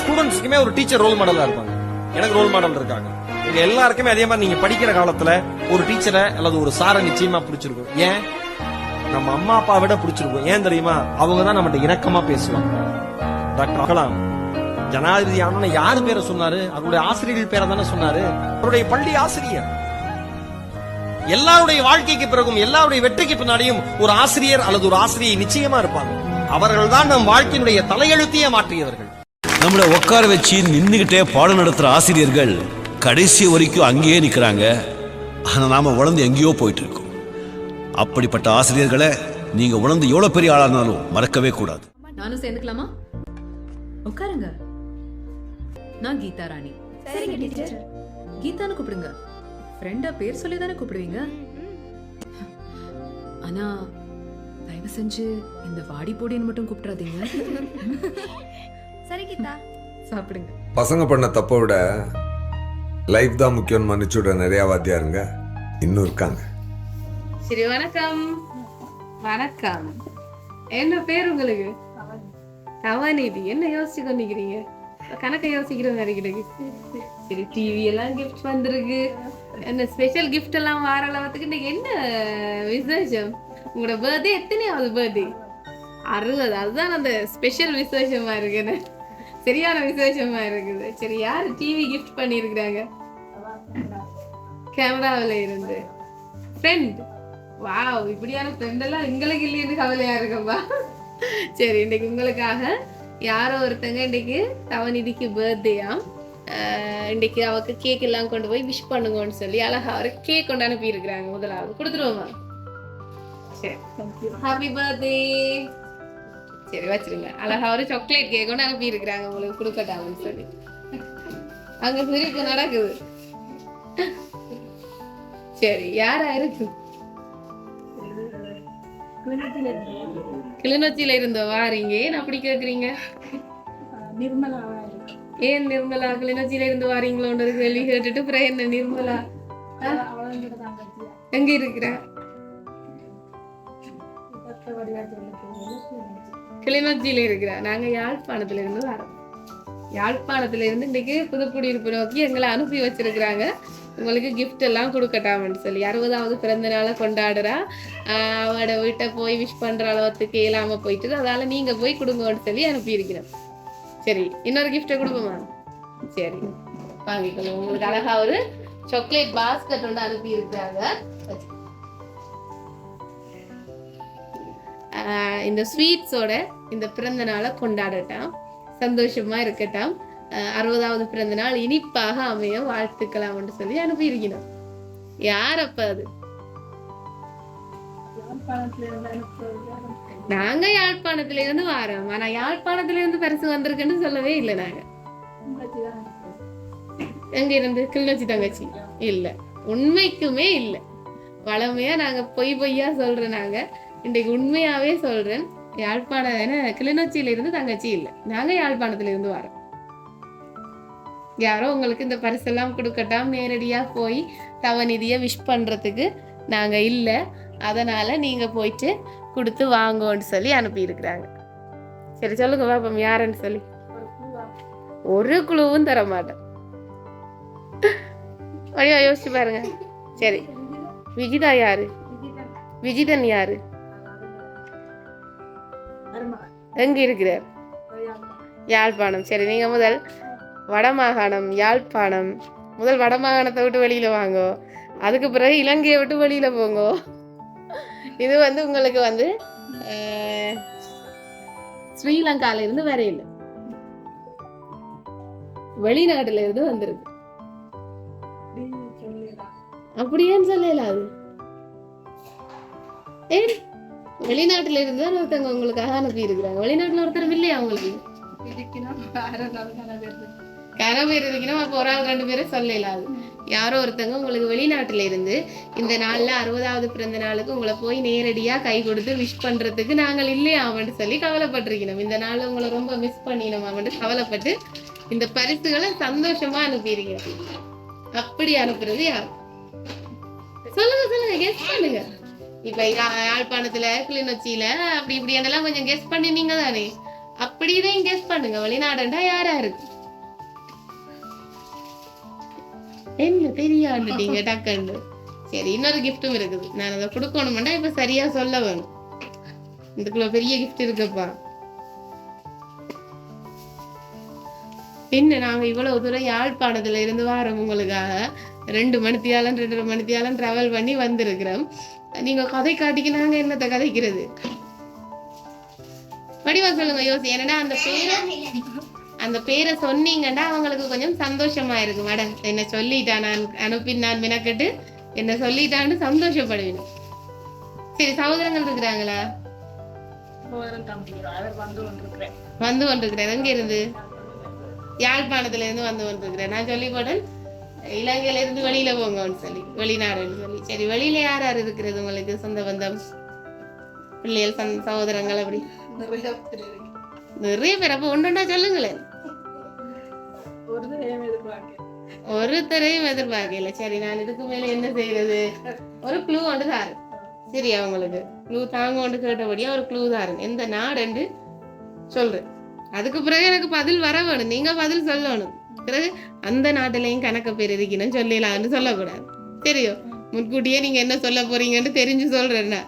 ஸ்டூடெண்ட்ஸ்க்குமே ஒரு teacher role மாடலா இருப்பாங்க. எனக்கு ரோல் மாடல் இருக்காங்க. எங்க எல்லாருக்குமே அதே மாதிரி நீங்க படிக்கிற காலத்துல ஒரு டீச்சரை அல்லது ஒரு சாரை நிச்சயமா பிடிச்சிருக்கும். ஏன்? நம்ம அம்மா அப்பா விட பிடிச்சிருக்கும். ஏன் தெரியுமா? அவங்க தான் நம்மகிட்ட இணக்கமா பேசுவாங்க. டாக்டர் கலாம் ஜனாதிபதி ஆனோன்னு யாரு பேரை சொன்னாரு? அவருடைய ஆசிரியர்கள் பேரை தானே சொன்னாரு. அவருடைய பள்ளி ஆசிரியர். எல்லாருடைய வாழ்க்கைக்கு பிறகும் எல்லாருடைய வெற்றிக்கு பின்னாடியும் ஒரு ஆசிரியர் அல்லது ஒரு ஆசிரியை நிச்சயமா இருப்பாங்க. அவர்கள் தான் நம் வாழ்க்கையினுடைய தலையெழுத்தையே மாற்றியவர்கள். நம்மள உட்கார வச்சு நின்னுகிட்டே பாடம் நடத்துற ஆசிரியர்கள் கடைசி வரைக்கும் அங்கேயே நிக்கிறாங்க. ஆனா நாம உணர்ந்து எங்கேயோ போயிட்டு இருக்கோம். அப்படிப்பட்ட ஆசிரியர்களை நீங்க உணர்ந்து எவ்வளவு பெரிய ஆளா இருந்தாலும் மறக்கவே கூடாது. நானும் சேர்ந்துக்கலாமா? உட்காருங்க. நான் கீதா ராணி. சரிங்க டீச்சர். கீதான்னு கூப்பிடுங்க. ஃப்ரெண்டா பேர் சொல்லி தானே கூப்பிடுவீங்க. ஆனா தயவு செஞ்சு இந்த வாடி போடின்னு மட்டும் கூப்பிடாதீங்க. சரி கீதா. சாப்பிடுங்க. பசங்க பண்ண தப்பை விட லைஃப் தான் முக்கியம் மன்னிச்சுட நிறைய வாத்தியாருங்க இன்னும் இருக்காங்க. சரி, வணக்கம். வணக்கம். என்ன பேர் உங்களுக்கு? தவநிதி. என்ன யோசிச்சு கொண்டிருக்கிறீங்க? கணக்க யோசிக்கிற மாதிரி கிடைக்கு. சரி, டிவி எல்லாம் கிஃப்ட் வந்திருக்கு. என்ன ஸ்பெஷல் கிஃப்ட் எல்லாம் வார அளவுக்கு இன்னைக்கு என்ன விசேஷம்? உங்களோட பர்த்டே எத்தனையாவது பர்த்டே? 60. அதுதான் அந்த ஸ்பெஷல் விசேஷமா இருக்குன்னு. சரியான விசேஷமா இருக்குது. சரி, யாரு டிவி கிஃப்ட் பண்ணிருக்கிறாங்க? கேமராவில இருந்து ஃப்ரெண்ட். வாவ், இப்படியான ஃப்ரெண்ட் எல்லாம் எங்களுக்கு இல்லைன்னு கவலையா இருக்கும்பா. சரி, இன்னைக்கு உங்களுக்காக யாரோ ஒருத்தங்க இன்னைக்கு தவநிதிக்கு பர்த்டேயாம். இன்னைக்கு அவருக்கு கேக் எல்லாம் கொண்டு போய் விஷ் பண்ணுங்கன்னு சொல்லி அழகா ஒரு கேக் கொண்டு அனுப்பி இருக்கிறாங்க. முதலாவது கொடுத்துருவோமா? சரி, ஹாப்பி பர்த்டே. சரி, வச்சிருங்க. அழகா ஒரு சாக்லேட் கேக் கொண்டு அனுப்பி இருக்கிறாங்க உங்களுக்கு கொடுக்கட்டாங்கன்னு சொல்லி. அங்க சிரிப்பு நடக்குது. சரி, யாரா இருக்கு? கிளிநொச்சியில இருந்த வாரீங்க. ஏன் அப்படி கேக்குறீங்க? ஏன் நிர்மலா கிளிநொச்சியில இருந்து வாரீங்களோன்னு கேள்வி கேட்டுட்டு அப்புறம் என்ன நிர்மலா எங்க இருக்கிற? கிளிநொச்சியில இருக்கிற. நாங்க யாழ்ப்பாணத்துல இருந்து வரோம். யாழ்ப்பாணத்துல இருந்து இன்னைக்கு புதுக்குடியிருப்பு நோக்கி எங்களை அனுப்பி வச்சிருக்கிறாங்க. உங்களுக்கு கிஃப்ட் எல்லாம் கொடுக்கட்டாமன்னு சொல்லி 60வது பிறந்த நாளை கொண்டாடுறா. அவட வீட்டை போய் விஷ் பண்ற அளவுக்கு இயலாம போயிட்டு, அதால நீங்க போய் கொடுங்கன்னு சொல்லி அனுப்பி இருக்கிறோம். சரி, இன்னொரு கிஃப்டை கொடுப்போமா? சரி, வாங்கிக்கணும். உங்களுக்கு அழகா ஒரு சாக்லேட் பாஸ்கெட் ஒன்று அனுப்பி இருக்கிறாங்க. இந்த ஸ்வீட்ஸோட இந்த பிறந்த நாளை கொண்டாடட்டாம், சந்தோஷமா இருக்கட்டாம். 60வது பிறந்த நாள் இனிப்பாக அமைய வாழ்த்துக்கலாம் சொல்லி அனுப்பி இருக்கணும். யார் அப்ப அது? நாங்க யாழ்ப்பாணத்துல இருந்து வாரோம். ஆனா யாழ்ப்பாணத்துல இருந்து பரிசு வந்திருக்குன்னு சொல்லவே இல்லை. நாங்க எங்க இருந்து? கிளிநொச்சி தங்கச்சி இல்ல, உண்மைக்குமே இல்ல. வளமையா நாங்க பொய்யா சொல்றேன். நாங்க இன்றைக்கு உண்மையாவே சொல்றேன். யாழ்ப்பாணம் கிளிநொச்சியில இருந்து தங்கச்சி இல்ல, நாங்க யாழ்ப்பாணத்துல இருந்து வரோம். யாரோ உங்களுக்கு இந்த பரிசெல்லாம் கொடுக்கட்டாம் நேரடியா போய் தவநிதியை விஷ் பண்றதுக்கு நாங்க இல்ல. அதனால நீங்க போயிட்டு கொடுத்து வாங்கன்னு சொல்லி அனுப்பி இருக்கிறாங்க. சரி, சொல்லுங்க பாப்போம் யாருன்னு சொல்லி. ஒரு குழுவும் தர மாட்டேன். வழியா யோசிச்சு பாருங்க. சரி, விஜிதா யாரு? விஜிதன் யாரு? எங்க இருக்கிறார்? யாழ்ப்பாணம். சரி, நீங்க முதல் வடமாகாணம் யாழ்ப்பாணம். முதல் வடமாகாணத்தை விட்டு வெளியில வாங்கோ. அதுக்கு பிறகு இலங்கையை விட்டு வெளியில போங்க. இது உங்களுக்கு ஸ்ரீலங்கால இருந்து வரையில வெளிநாட்டுல இருந்து வந்திருக்கு. அப்படியேன்னு சொல்லல. அது வெளிநாட்டுல இருந்து தான் ஒருத்தவங்க உங்களுக்காக அனுப்பி இருக்கிறாங்க. வெளிநாட்டுல ஒருத்தர் இல்லையா உங்களுக்கு? கரவேர் இருக்கணும். அப்போ ஒரு ஆள் 2 பேரும் சொல்லலாது. யாரோ ஒருத்தங்க உங்களுக்கு வெளிநாட்டுல இருந்து இந்த நாள்ல 60வது பிறந்த நாளுக்கு உங்களை போய் நேரடியா கை கொடுத்து விஷ் பண்றதுக்கு நாங்கள் இல்லையா அவன்ட்டு சொல்லி கவலைப்பட்டிருக்கணும். இந்த நாள் உங்களை ரொம்ப மிஸ் பண்ணினோம் அவன்ட்டு கவலைப்பட்டு இந்த பரிசுகளை சந்தோஷமா அனுப்பியிருக்கிறோம். அப்படி அனுப்புறது யார்? சொல்லுங்க, கெஸ் பண்ணுங்க. இப்ப யாழ்ப்பாணத்துல கிளிநொச்சியில அப்படி இப்படி என்னெல்லாம் கொஞ்சம் கெஸ் பண்ணினீங்க தானே. அப்படிதான் கெஸ் பண்ணுங்க, வெளிநாடுண்டா யாரா இருக்கு? என்ன தெரியாண்டுட்டீங்க டக்குன்னு. சரி, இன்னொரு கிஃப்டும் இருக்குது, நான் அதை கொடுக்கணும்னா இப்ப சரியா சொல்ல வேணும். இதுக்குள்ள பெரிய கிஃப்ட் இருக்குப்பா. என்ன நாங்க இவ்வளவு தூரம் யாழ்ப்பாணத்துல இருந்து வாரோம் உங்களுக்காக. 2 மணித்தியாலம் 2.5 மணித்தியாலம் டிராவல் பண்ணி வந்திருக்கிறோம். நீங்க கதை காட்டிக்கு நாங்க என்னத்தை கதைக்கிறது? வடிவா சொல்லுங்க யோசி. என்னடா அந்த பேரை சொன்னீங்கன்னா அவங்களுக்கு கொஞ்சம் சந்தோஷமா இருக்கு. மேடம் என்ன சொல்லிட்டான், நான் அனுப்பினான் மினக்கட்டு என்ன சொல்லிட்டான்னு சந்தோஷப்படுவேன். சரி, சகோதரங்கள் இருக்கிறாங்களா? வந்து கொண்டிருக்கிறேன். எங்க இருந்து? யாழ்ப்பாணத்துல இருந்து வந்து கொண்டிருக்கிறேன். நான் சொல்லி போட்டேன் இலங்கையில இருந்து வெளியில போங்கன்னு சொல்லி, வெளிநாடுன்னு சொல்லி. சரி, வெளியில யார் யார் இருக்கிறது உங்களுக்கு? சொந்த பந்தம், பிள்ளைகள், சகோதரங்கள் அப்படி நிறைய பேர். அப்ப ஒன்றுண்டா சொல்லுங்களேன். ஒருத்தரையும் எதிர்பார்க்கல. சரி, நான் இதுக்கு மேல என்ன செய்யறது? ஒரு க்ளூ ஒன்று தாரு. சரி, அவங்களுக்கு க்ளூ தாங்க ஒன்று கேட்டபடியா ஒரு க்ளூ தாரு. எந்த நாடு சொல்றேன். அதுக்கு பிறகு எனக்கு பதில் வர வேணும், நீங்க பதில் சொல்லணும். பிறகு அந்த நாட்டிலையும் கணக்க பேர் இருக்கணும்னு சொல்லலாம்னு சொல்லக்கூடாது. சரியோ? முன்கூட்டியே நீங்க என்ன சொல்ல போறீங்கன்னு தெரிஞ்சு சொல்றேன்னா.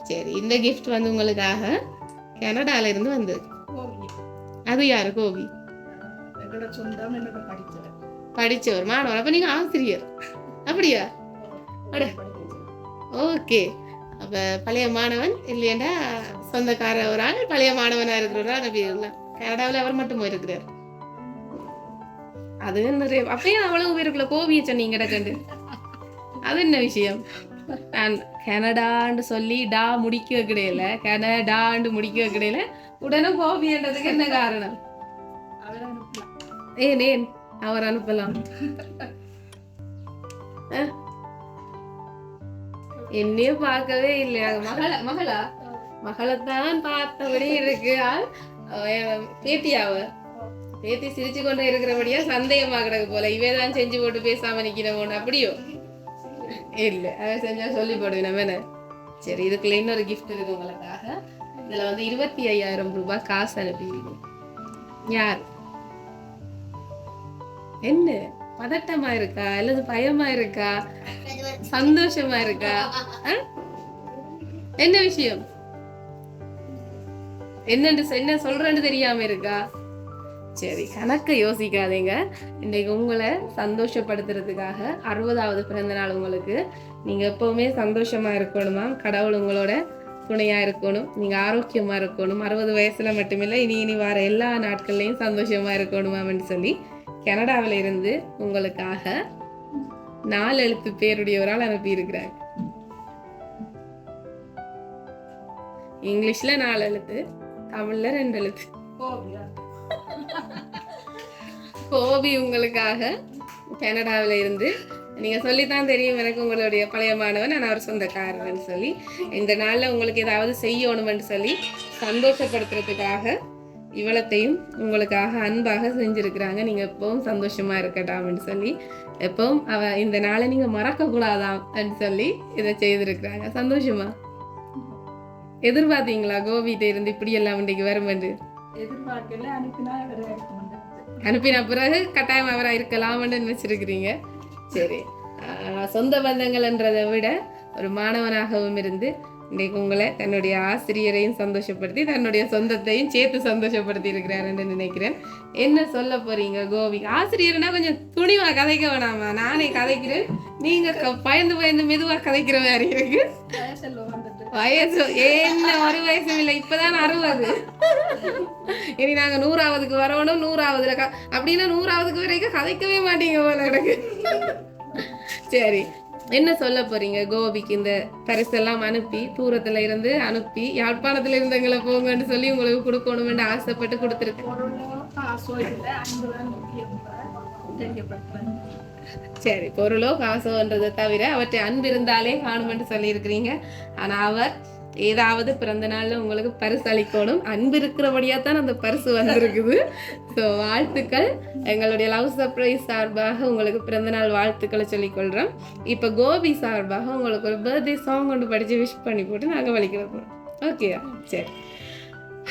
சரி, இந்த கிஃப்ட் வந்து உங்களுக்காக கனடால இருந்து வந்தது. அது யாரு? கோபி. படிச்சவர் மாணவர். அப்ப நீங்க ஆசிரியர் அப்படியா? ஓகே. அப்ப பழைய மாணவன் இல்லையா? சொந்தக்கார ஒரு ஆள் பழைய மாணவனா இருக்கிறவரா அனுப்பிடலாம். கனடாவில் அவர் மட்டும் போயிருக்கிறார். அது நிறைய. அப்பயும் அவ்வளவு பேருக்குள்ள கோபியை சொன்னீங்க கண்டு. அது என்ன விஷயம்? நான் கனடான்னு சொல்லி டா முடிக்க கிடையில, கனடான்னு முடிக்க கிடையில, உடனே கோபின்றதுக்கு என்ன காரணம்? ஏன் அவர் அனுப்பலாம்? என்னைய பார்க்கவே இல்லையா? மகளைத்தான் பார்த்தபடி இருக்கு. பேத்தியாவ பேத்தி சிரிச்சு கொண்டு இருக்கிறபடியா சந்தேகமா கிடக்கு போல. இவேதான் செஞ்சு போட்டு பேசாம நிக்கிறோம். அப்படியோ இல்ல, அதை செஞ்சா சொல்லி போடுவேன் நம்ம. சரி, இதுக்குள்ள இன்னொரு கிஃப்ட் இருக்கு உங்களுக்காக. இதுல வந்து 25,000 ரூபாய் காசு அனுப்பிடுவோம். யார்? என்ன பதட்டமா இருக்கா அல்லது பயமா இருக்கா, சந்தோஷமா இருக்கா? என்ன விஷயம்? என்ன சொல்றேன்னு தெரியாம இருக்கா? சரி, கணக்க யோசிக்காதீங்க. இன்னைக்கு உங்களை சந்தோஷப்படுத்துறதுக்காக 60வது பிறந்த நாள் உங்களுக்கு. நீங்க எப்பவுமே சந்தோஷமா இருக்கணுமா, கடவுள் உங்களோட துணையா இருக்கணும், நீங்க ஆரோக்கியமா இருக்கணும், 60 வயசுல மட்டுமில்லை இனி வர எல்லா நாட்கள்லயும் சந்தோஷமா இருக்கணுமான்னு சொல்லி கனடாவில இருந்து உங்களுக்காக 4 எழுத்து பேருடைய ஒரு ஆள் அனுப்பி இருக்கிறாங்க. இங்கிலீஷ்ல 4 எழுத்து, தமிழ்ல 2 எழுத்து. கோபி உங்களுக்காக கனடாவில இருந்து. நீங்க சொல்லித்தான் தெரியும் எனக்கு உங்களுடைய பழைய மாணவன், நான் அவர் சொந்தக்காரன்னு சொல்லி. இந்த நாள்ல உங்களுக்கு ஏதாவது செய்யணும்னு சொல்லி சந்தோஷப்படுத்துறதுக்காக இவ்வளத்தையும் உங்களுக்காக அன்பாக செஞ்சிருக்கிறாங்க. நீங்க எப்பவும் சந்தோஷமா இருக்கட்டாம்னு சொல்லி, எப்பவும் இந்த நாளை நீங்க மறக்க கூடாதாம் சொல்லி இதை செய்திருக்கிறாங்க. சந்தோஷமா? எதிர்பார்த்தீங்களா கோபிட்ட இருந்து இப்படி எல்லாம் இன்றைக்கு வரும் என்று? எதிர்பார்க்கல. அனுப்பின பிறகு கட்டாயம் அவரா இருக்கலாம்னு நினைச்சிருக்கிறீங்க. சரி, சொந்த பந்தங்கள்ன்றதை விட ஒரு மாணவனாகவும் இருந்து இன்றைக்கு உங்களை தன்னுடைய ஆசிரியரையும் சந்தோஷப்படுத்தி தன்னுடைய சொந்தத்தையும் சேர்த்து சந்தோஷப்படுத்தி இருக்கிறாருன்னு நினைக்கிறேன். என்ன சொல்ல போறீங்க கோபி? ஆசிரியர்னா கொஞ்சம் துணிவா கதைக்க வேணாமா? நானே கதைக்கிறேன், நீங்க பயந்து மெதுவா கதைக்கிற மாதிரி இருக்கு. வயசு என்ன? ஒரு வயசும் இல்லை, இப்பதான் 60. இனி நாங்க 100வதுக்கு வரணும். 100வதுல அப்படின்னா 100வதுக்கு வரைக்கும் கதைக்கவே மாட்டீங்க போல எனக்கு. சரி, என்ன சொல்ல போறீங்க கோபிக்கு? இந்த பரிசெல்லாம் அனுப்பி தூரத்துல இருந்து அனுப்பி யாழ்ப்பாணத்துல இருந்தவங்களை போங்கன்னு சொல்லி உங்களுக்கு கொடுக்கணும்னு ஆசைப்பட்டு கொடுத்துருக்கு. சரி, பொருளோ காசோன்றதை தவிர அவற்றை அன்பு இருந்தாலே காணும்னு சொல்லி இருக்கிறீங்க. ஆனா அவர் ஏதாவது பிறந்த நாள்ல உங்களுக்கு பரிசு அளிக்கணும். அன்பு இருக்கிறபடியா தான் அந்த பரிசு வந்திருக்குது. ஸோ வாழ்த்துக்கள். எங்களுடைய லவ் சர்ப்ரைஸ் சார்பாக உங்களுக்கு பிறந்த நாள் வாழ்த்துக்களை சொல்லிக்கொள்றோம். இப்போ கோபி சார்பாக உங்களுக்கு ஒரு பர்த்டே சாங் ஒன்று படிச்சு விஷ் பண்ணி போட்டு நாங்கள் வலிக்கிற போறோம். ஓகேயா? சரி,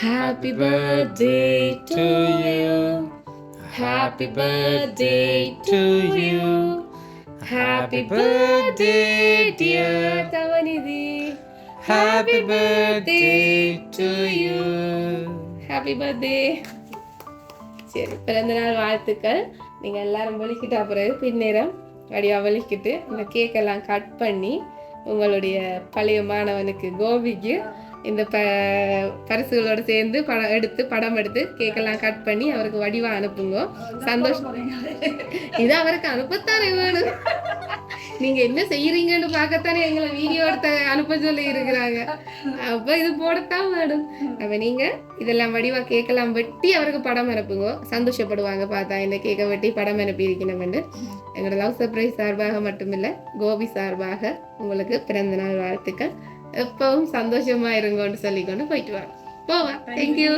Happy birthday to you. Happy birthday to you. Happy birthday dear Tavanidhi. Happy birthday to you. Happy birthday. சரி, பிறந்த நாள் வாழ்த்துக்கள். நீங்கள் எல்லாரும் வலிக்கிட்ட பிறகு பின்னேரம் வடிவாக வலிக்கிட்டு இந்த கேக்கெல்லாம் கட் பண்ணி உங்களுடைய பழைய மாணவனுக்கு கோபிக்கு இந்த பரிசுகளோட சேர்ந்து படம் எடுத்து கேக்கெல்லாம் கட் பண்ணி அவருக்கு வடிவா அனுப்புங்க. சந்தோஷம். இது அவருக்கு அனுப்பத்தானே வேணும். நீங்க என்ன செய்யறீங்கன்னு பார்க்கத்தானே எங்களை வீடியோ எடுத்த அனுப்ப சொல்லி இருக்கிறாங்க. அப்ப இது போடத்தான் வேணும். அப்ப நீங்க இதெல்லாம் வடிவா கேக்கெல்லாம் வெட்டி அவருக்கு படம் அனுப்புங்க. சந்தோஷப்படுவாங்க பார்த்தா இந்த கேக்கை வெட்டி படம் அனுப்பி இருக்கணும்னு. எங்களோட லவ் சர்ப்ரைஸ் சார்பாக மட்டுமில்ல, கோபி சார்பாக உங்களுக்கு பிறந்த நாள் வாழ்த்துக்கள். எப்பவும் சந்தோஷமா இருங்கன்னு சொல்லிக்கொண்டு போயிட்டு வாங்க. போவா. தேங்க்யூ.